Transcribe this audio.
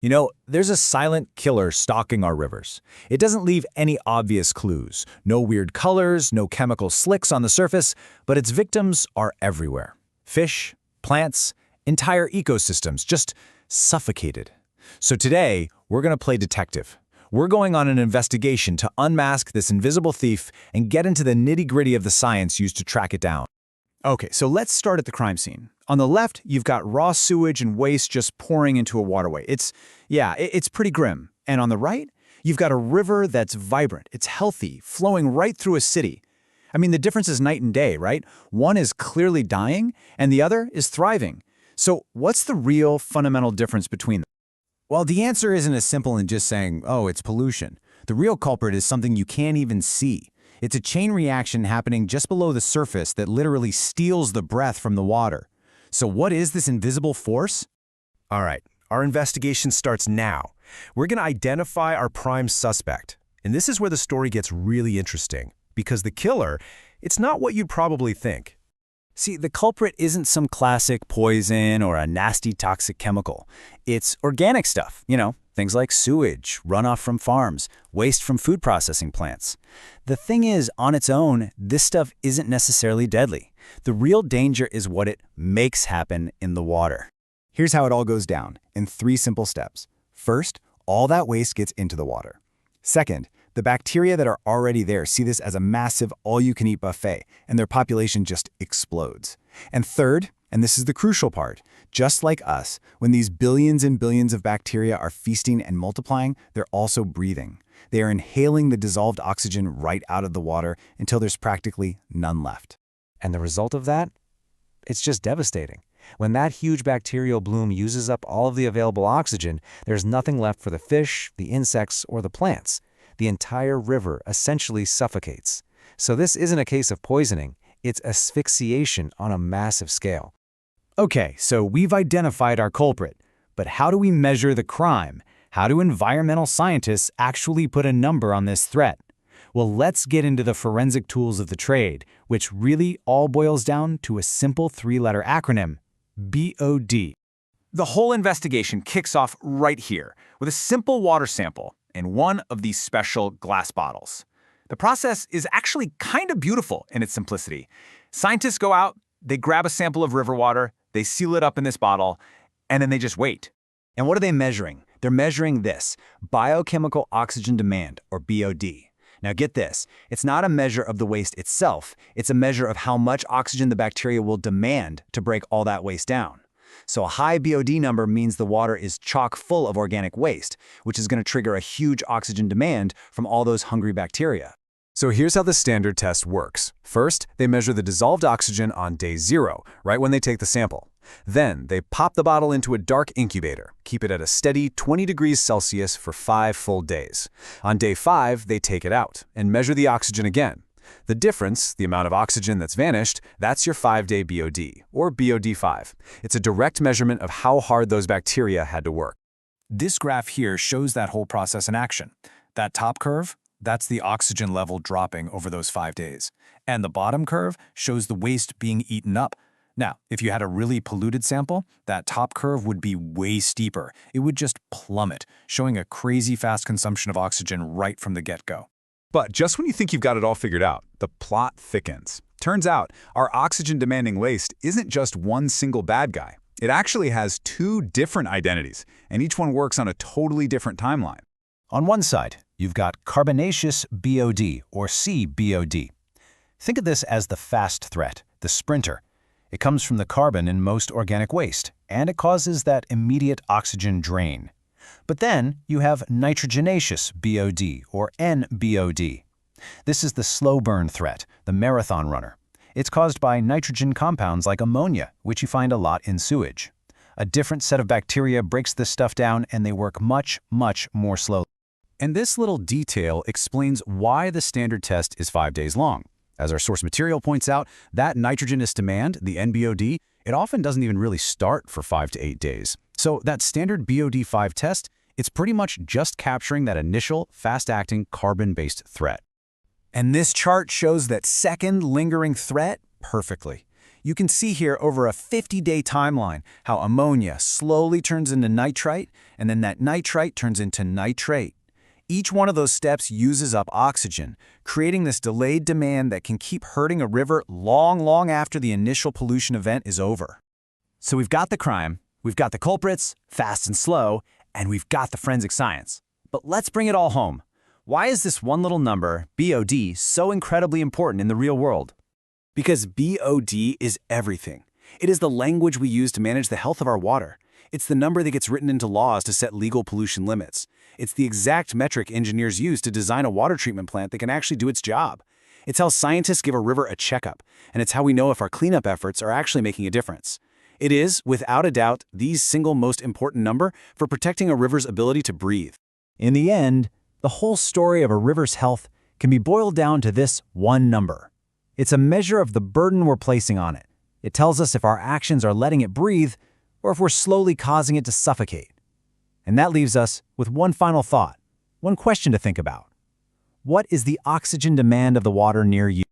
There's a silent killer stalking our rivers. It doesn't leave any obvious clues, no weird colors, no chemical slicks on the surface, but its victims are everywhere. Fish, plants, entire ecosystems just suffocated. So today, we're going to play detective. We're going on an investigation to unmask this invisible thief and get into the nitty-gritty of the science used to track it down. Okay, so let's start at the crime scene. On the left, you've got raw sewage and waste just pouring into a waterway. It's pretty grim. And on the right, you've got a river that's vibrant. It's healthy, flowing right through a city. I mean, the difference is night and day, right? One is clearly dying, and the other is thriving. So what's the real fundamental difference between them? Well, the answer isn't as simple as just saying, oh, it's pollution. The real culprit is something you can't even see. It's a chain reaction happening just below the surface that literally steals the breath from the water. So what is this invisible force? All right, our investigation starts now. We're going to identify our prime suspect. And this is where the story gets really interesting, because the killer, it's not what you'd probably think. See, the culprit isn't some classic poison or a nasty toxic chemical. It's organic stuff, things like sewage, runoff from farms, waste from food processing plants. The thing is, on its own, this stuff isn't necessarily deadly. The real danger is what it makes happen in the water. Here's how it all goes down, in 3 simple steps. First, all that waste gets into the water. Second, the bacteria that are already there see this as a massive all-you-can-eat buffet, and their population just explodes. And third, and this is the crucial part, just like us, when these billions and billions of bacteria are feasting and multiplying, they're also breathing. They are inhaling the dissolved oxygen right out of the water until there's practically none left. And the result of that? It's just devastating. When that huge bacterial bloom uses up all of the available oxygen, there's nothing left for the fish, the insects, or the plants. The entire river essentially suffocates. So this isn't a case of poisoning, it's asphyxiation on a massive scale. Okay, so we've identified our culprit, but how do we measure the crime? How do environmental scientists actually put a number on this threat? Well, let's get into the forensic tools of the trade, which really all boils down to a simple 3-letter acronym, B-O-D. The whole investigation kicks off right here with a simple water sample in one of these special glass bottles. The process is actually kind of beautiful in its simplicity. Scientists go out, they grab a sample of river water, they seal it up in this bottle, and then they just wait. And what are they measuring? They're measuring this, Biochemical Oxygen Demand, or B-O-D. Now get this, it's not a measure of the waste itself, it's a measure of how much oxygen the bacteria will demand to break all that waste down. So a high B-O-D number means the water is chock full of organic waste, which is going to trigger a huge oxygen demand from all those hungry bacteria. So here's how the standard test works. First, they measure the dissolved oxygen on day 0, right when they take the sample. Then, they pop the bottle into a dark incubator, keep it at a steady 20 degrees Celsius for 5 full days. On day 5, they take it out and measure the oxygen again. The difference, the amount of oxygen that's vanished, that's your 5-day BOD, or BOD5. It's a direct measurement of how hard those bacteria had to work. This graph here shows that whole process in action. That top curve, that's the oxygen level dropping over those 5 days. And the bottom curve shows the waste being eaten up. Now, if you had a really polluted sample, that top curve would be way steeper. It would just plummet, showing a crazy fast consumption of oxygen right from the get-go. But just when you think you've got it all figured out, the plot thickens. Turns out, our oxygen-demanding waste isn't just one single bad guy. It actually has 2 different identities, and each one works on a totally different timeline. On one side, you've got carbonaceous BOD, or C-BOD. Think of this as the fast threat, the sprinter. It comes from the carbon in most organic waste, and it causes that immediate oxygen drain. But then you have nitrogenaceous BOD, or N-BOD. This is the slow burn threat, the marathon runner. It's caused by nitrogen compounds like ammonia, which you find a lot in sewage. A different set of bacteria breaks this stuff down, and they work much, much more slowly. And this little detail explains why the standard test is 5 days long. As our source material points out, that nitrogenous demand, the N-BOD, it often doesn't even really start for 5 to 8 days. So that standard BOD5 test, it's pretty much just capturing that initial, fast-acting, carbon-based threat. And this chart shows that second lingering threat perfectly. You can see here over a 50-day timeline how ammonia slowly turns into nitrite, and then that nitrite turns into nitrate. Each one of those steps uses up oxygen, creating this delayed demand that can keep hurting a river long after the initial pollution event is over. So we've got the crime, we've got the culprits, fast and slow, and we've got the forensic science. But let's bring it all home. Why is this one little number, BOD, so incredibly important in the real world? Because BOD is everything. It is the language we use to manage the health of our water. It's the number that gets written into laws to set legal pollution limits. It's the exact metric engineers use to design a water treatment plant that can actually do its job. It's how scientists give a river a checkup, and it's how we know if our cleanup efforts are actually making a difference. It is, without a doubt, the single most important number for protecting a river's ability to breathe. In the end, the whole story of a river's health can be boiled down to this one number. It's a measure of the burden we're placing on it. It tells us if our actions are letting it breathe or if we're slowly causing it to suffocate. And that leaves us with one final thought, one question to think about. What is the oxygen demand of the water near you?